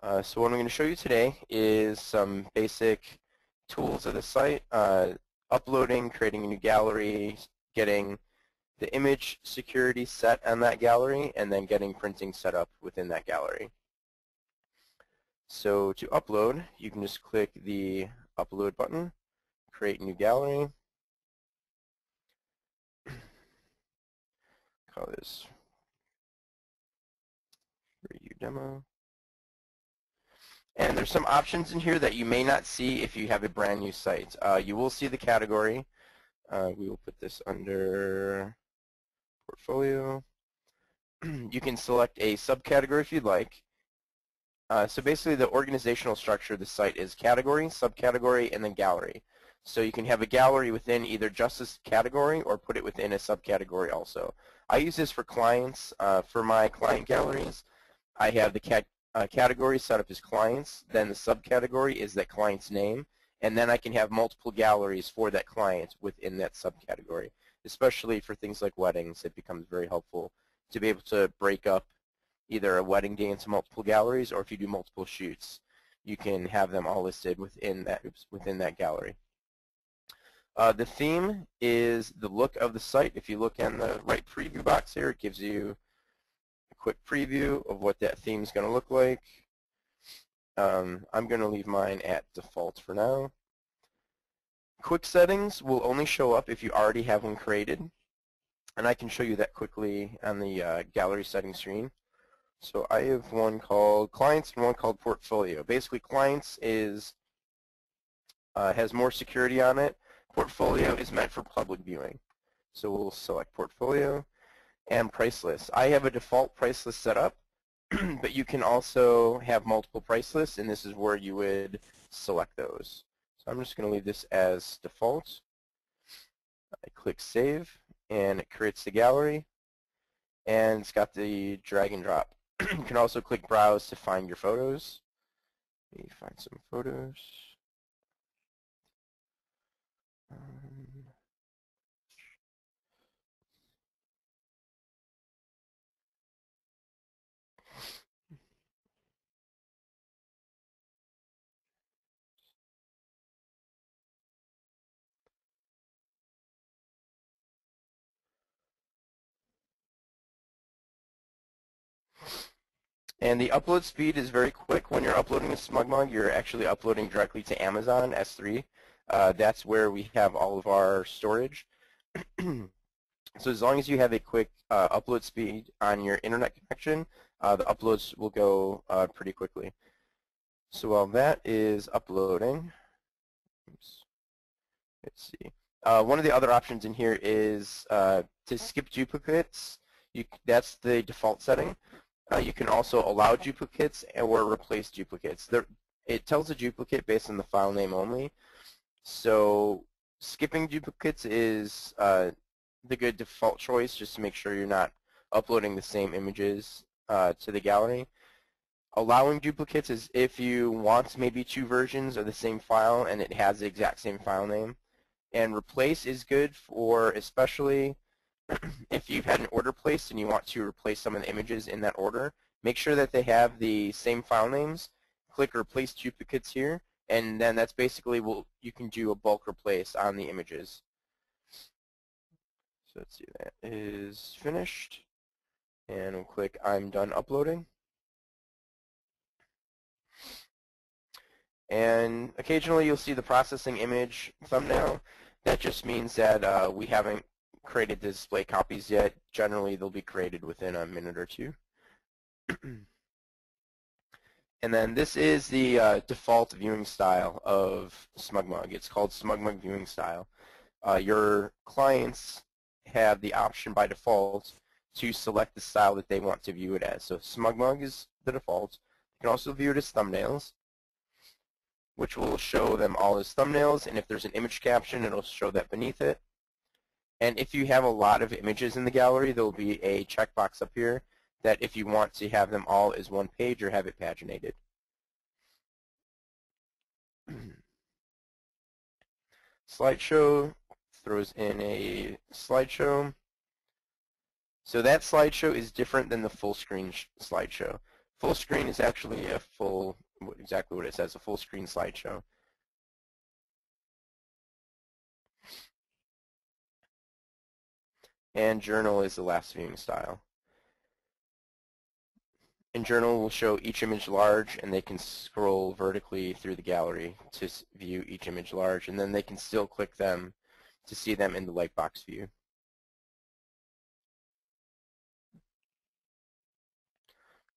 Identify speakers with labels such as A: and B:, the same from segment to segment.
A: So what I'm going to show you today is some basic tools of the site, uploading, creating a new gallery, getting the image security set on that gallery, and then getting printing set up within that gallery. So to upload, you can just click the upload button, create new gallery, call this review demo. And there's some options in here that you may not see if you have a brand new site. You will see the category. We will put this under portfolio. You can select a subcategory if you'd like. So basically the organizational structure of the site is category, subcategory, and then gallery. So you can have a gallery within either just this category or put it within a subcategory also. I use this for clients. For my client galleries, I have the category set up as clients, then the subcategory is that client's name, and then I can have multiple galleries for that client within that subcategory. Especially for things like weddings, it becomes very helpful to be able to break up either a wedding day into multiple galleries, or if you do multiple shoots, you can have them all listed within that gallery. The theme is the look of the site. If you look in the right preview box here, it gives you a quick preview of what that theme is going to look like. I'm going to leave mine at default for now. Quick settings will only show up if you already have one created, and I can show you that quickly on the gallery settings screen. So I have one called Clients and one called Portfolio. Basically, Clients has more security on it. Portfolio is meant for public viewing. So we'll select Portfolio. And Price List. I have a default price list set up, but you can also have multiple price lists, and this is where you would select those. So I'm just going to leave this as default. I click Save, and it creates the gallery, and it's got the drag and drop. You can also click Browse to find your photos. Let me find some photos. And the upload speed is very quick. When you're uploading a SmugMug, you're actually uploading directly to Amazon S3. That's where we have all of our storage. So as long as you have a quick upload speed on your internet connection, the uploads will go pretty quickly. So while that is uploading, oops, let's see. One of the other options in here is to skip duplicates. That's the default setting. You can also allow duplicates or replace duplicates. It tells a duplicate based on the file name only. So skipping duplicates is the good default choice, just to make sure you're not uploading the same images to the gallery. Allowing duplicates is if you want maybe two versions of the same file and it has the exact same file name. And replace is good for especially if you've had an order placed and you want to replace some of the images in that order. Make sure that they have the same file names. Click Replace Duplicates here, and then that's basically you can do a bulk replace on the images. So let's see, that is finished. And we'll click I'm done uploading. And occasionally you'll see the processing image thumbnail. That just means that we haven't created display copies yet. Generally they'll be created within a minute or two. And then this is the default viewing style of SmugMug. It's called SmugMug viewing style. Your clients have the option by default to select the style that they want to view it as. So SmugMug is the default. You can also view it as thumbnails, which will show them all as thumbnails, and if there's an image caption, it'll show that beneath it. And if you have a lot of images in the gallery, there will be a checkbox up here that if you want to have them all as one page or have it paginated. Slideshow throws in a slideshow. So that slideshow is different than the full screen slideshow. Full screen is actually a full, exactly what it says, a full screen slideshow. And journal is the last viewing style. In journal, will show each image large, and they can scroll vertically through the gallery to view each image large, and then they can still click them to see them in the lightbox view.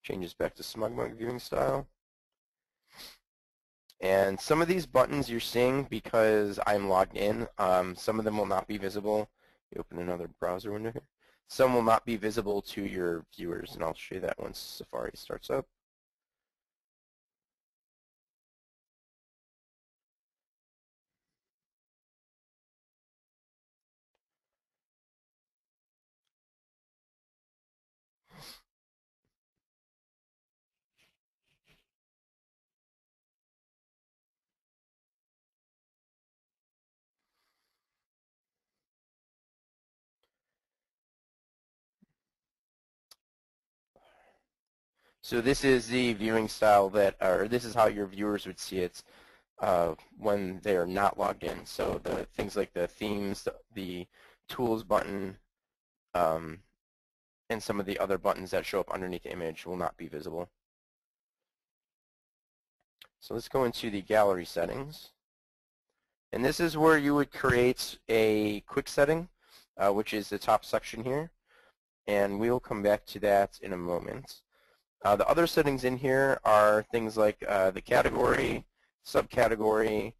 A: Changes back to SmugMug viewing style. And some of these buttons you're seeing because I'm logged in, some of them will not be visible. You open another browser window here. Some will not be visible to your viewers, and I'll show you that once Safari starts up. So this is the viewing style that, or this is how your viewers would see it when they are not logged in. So the things like the themes, the tools button, and some of the other buttons that show up underneath the image will not be visible. So let's go into the gallery settings. And this is where you would create a quick setting, which is the top section here. And we'll come back to that in a moment. The other settings in here are things like the category, subcategory,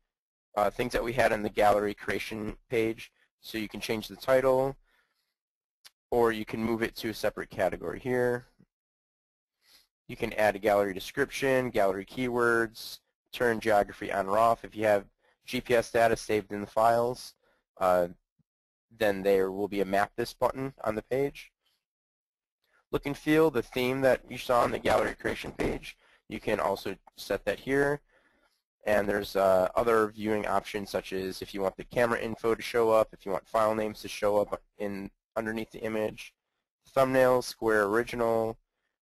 A: things that we had on the gallery creation page. So you can change the title, or you can move it to a separate category here. You can add a gallery description, gallery keywords, turn geography on or off. If you have GPS data saved in the files, then there will be a map this button on the page. Look and feel, the theme that you saw on the gallery creation page, you can also set that here. And there's other viewing options, such as if you want the camera info to show up, if you want file names to show up underneath the image, thumbnail, square, original,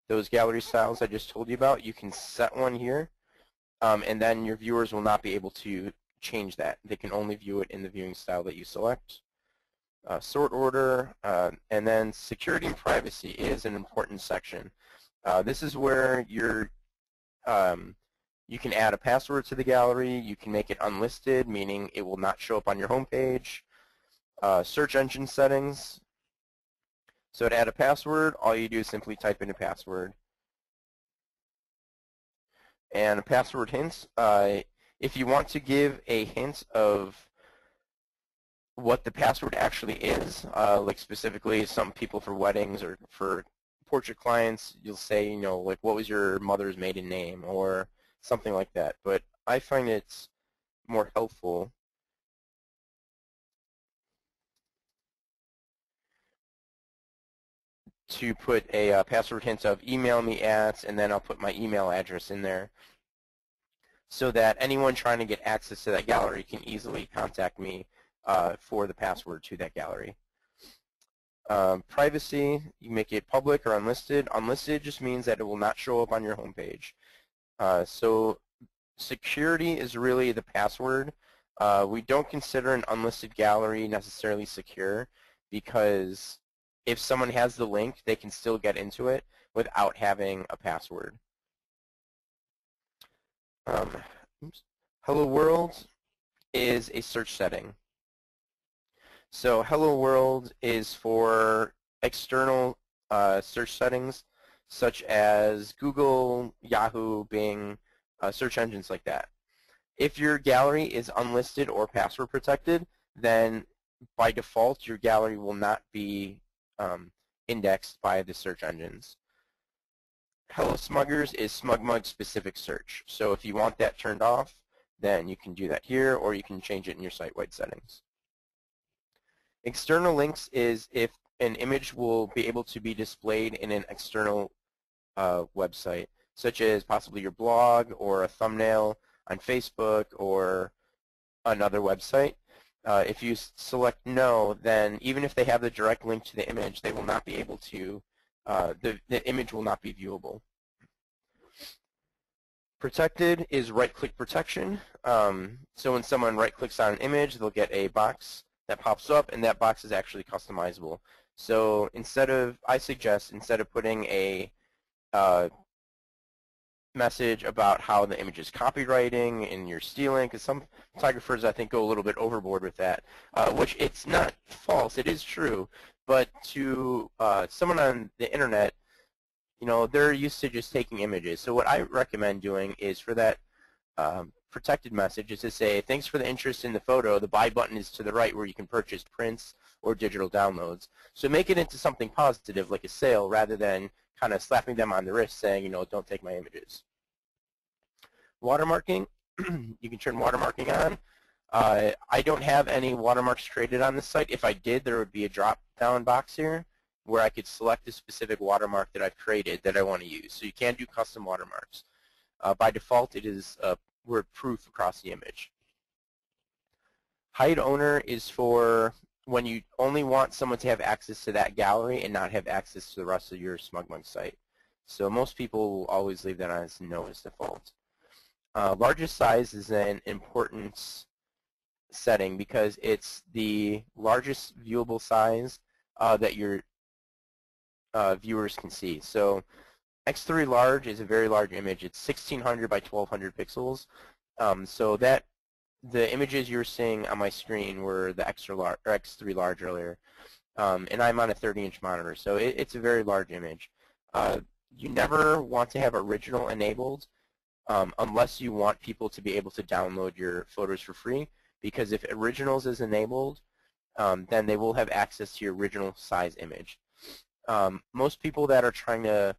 A: those gallery styles I just told you about, you can set one here, and then your viewers will not be able to change that. They can only view it in the viewing style that you select. Sort order, and then security and privacy is an important section. This is where you can add a password to the gallery. You can make it unlisted, meaning it will not show up on your home page. Search engine settings. So to add a password, all you do is simply type in a password. And password hints, if you want to give a hint of what the password actually is, like specifically some people for weddings or for portrait clients, you'll say, like what was your mother's maiden name or something like that. But I find it more helpful to put a password hint of email me at, and then I'll put my email address in there so that anyone trying to get access to that gallery can easily contact me for the password to that gallery. Privacy, you make it public or unlisted. Unlisted just means that it will not show up on your home page. So security is really the password. We don't consider an unlisted gallery necessarily secure because if someone has the link, they can still get into it without having a password. Hello World is a search setting. So Hello World is for external search settings such as Google, Yahoo, Bing, search engines like that. If your gallery is unlisted or password protected, then by default your gallery will not be indexed by the search engines. Hello Smuggers is SmugMug specific search. So if you want that turned off, then you can do that here, or you can change it in your site-wide settings. External links is if an image will be able to be displayed in an external website, such as possibly your blog or a thumbnail on Facebook or another website. If you select no, then even if they have the direct link to the image, they will not be able to, the image will not be viewable. Protected is right-click protection. So when someone right-clicks on an image, they'll get a box that pops up, and that box is actually customizable. So I suggest instead of putting a message about how the image is copywriting and you're stealing, because some photographers I think go a little bit overboard with that, which it's not false, it is true, but to someone on the internet, they're used to just taking images. So what I recommend doing is for that protected message is to say, thanks for the interest in the photo. The buy button is to the right where you can purchase prints or digital downloads. So make it into something positive like a sale rather than kind of slapping them on the wrist saying, don't take my images. Watermarking, you can turn watermarking on. I don't have any watermarks created on this site. If I did, there would be a drop-down box here where I could select a specific watermark that I've created that I want to use. So you can do custom watermarks. By default, it is word-proof across the image. Hide owner is for when you only want someone to have access to that gallery and not have access to the rest of your SmugMug site. So most people will always leave that on as no as default. Largest size is an important setting because it's the largest viewable size that your viewers can see. So X3 large is a very large image. It's 1600 by 1200 pixels. So that the images you're seeing on my screen were the X3 large earlier, and I'm on a 30-inch monitor, so it's a very large image. You never want to have original enabled unless you want people to be able to download your photos for free, because if originals is enabled, then they will have access to your original size image. Most people that are trying to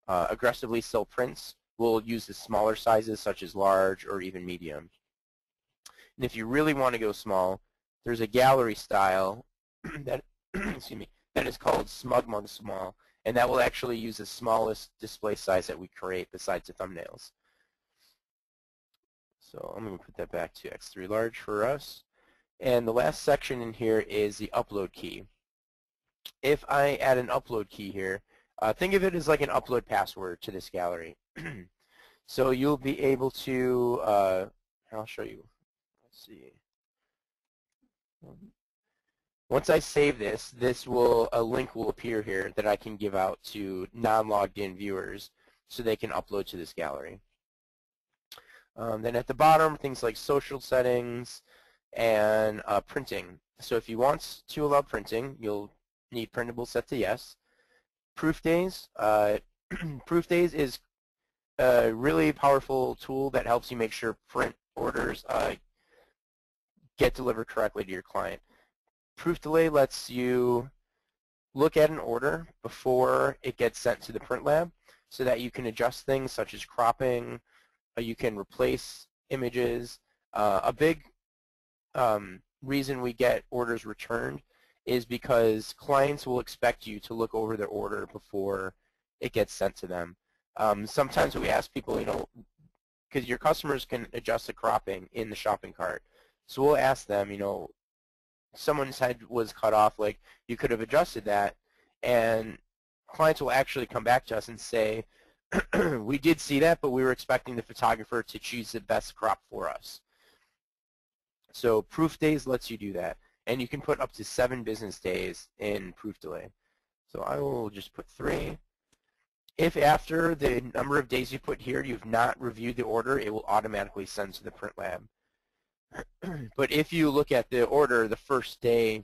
A: aggressively sell prints will use the smaller sizes such as large or even medium. And if you really want to go small, there's a gallery style that excuse me, that is called SmugMug Small, and that will actually use the smallest display size that we create besides the thumbnails. So I'm going to put that back to X3 large for us. And the last section in here is the upload key. If I add an upload key here, think of it as like an upload password to this gallery. So you'll be able to, I'll show you. Let's see. Once I save this, a link will appear here that I can give out to non-logged in viewers so they can upload to this gallery. Then at the bottom, things like social settings and printing. So if you want to allow printing, you'll need printable set to yes. Proof days. Proof days is a really powerful tool that helps you make sure print orders get delivered correctly to your client. Proof delay lets you look at an order before it gets sent to the print lab so that you can adjust things such as cropping, you can replace images. A big reason we get orders returned is because clients will expect you to look over their order before it gets sent to them. Sometimes we ask people, because your customers can adjust the cropping in the shopping cart. So we'll ask them, someone's head was cut off, like you could have adjusted that, and clients will actually come back to us and say, we did see that, but we were expecting the photographer to choose the best crop for us. So proof days lets you do that, and you can put up to 7 business days in proof delay. So I will just put 3. If after the number of days you put here you've not reviewed the order, it will automatically send to the print lab. But if you look at the order the first day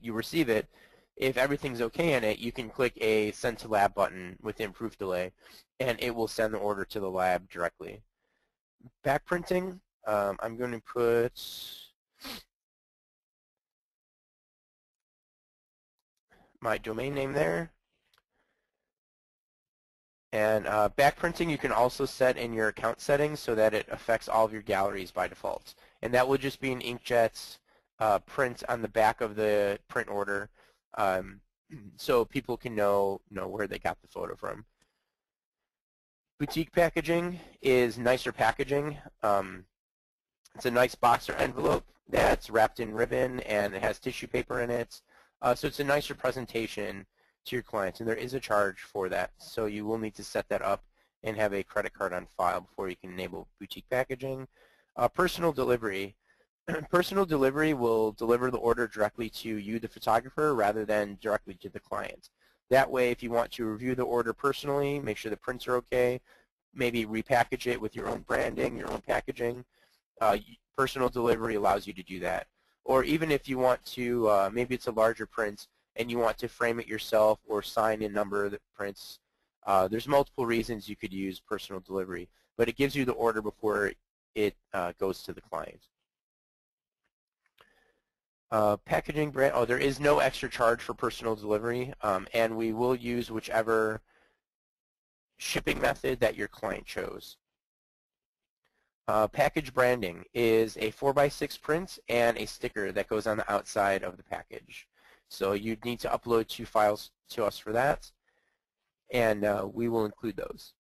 A: you receive it, if everything's okay in it, you can click a send to lab button within proof delay, and it will send the order to the lab directly. Backprinting, I'm going to put my domain name there. And backprinting you can also set in your account settings so that it affects all of your galleries by default. And that will just be an inkjet print on the back of the print order, so people can know where they got the photo from. Boutique packaging is nicer packaging. It's a nice box or envelope that's wrapped in ribbon and it has tissue paper in it. So it's a nicer presentation to your clients, and there is a charge for that, so you will need to set that up and have a credit card on file before you can enable boutique packaging. Personal delivery. Personal delivery will deliver the order directly to you, the photographer, rather than directly to the client. That way, if you want to review the order personally, make sure the prints are okay, maybe repackage it with your own branding, your own packaging, personal delivery allows you to do that. Or even if you want to, maybe it's a larger print and you want to frame it yourself or sign a number of the prints, there's multiple reasons you could use personal delivery, but it gives you the order before it goes to the client. Packaging brand, there is no extra charge for personal delivery, and we will use whichever shipping method that your client chose. Package branding is a 4x6 print and a sticker that goes on the outside of the package. So you'd need to upload 2 files to us for that, and we will include those.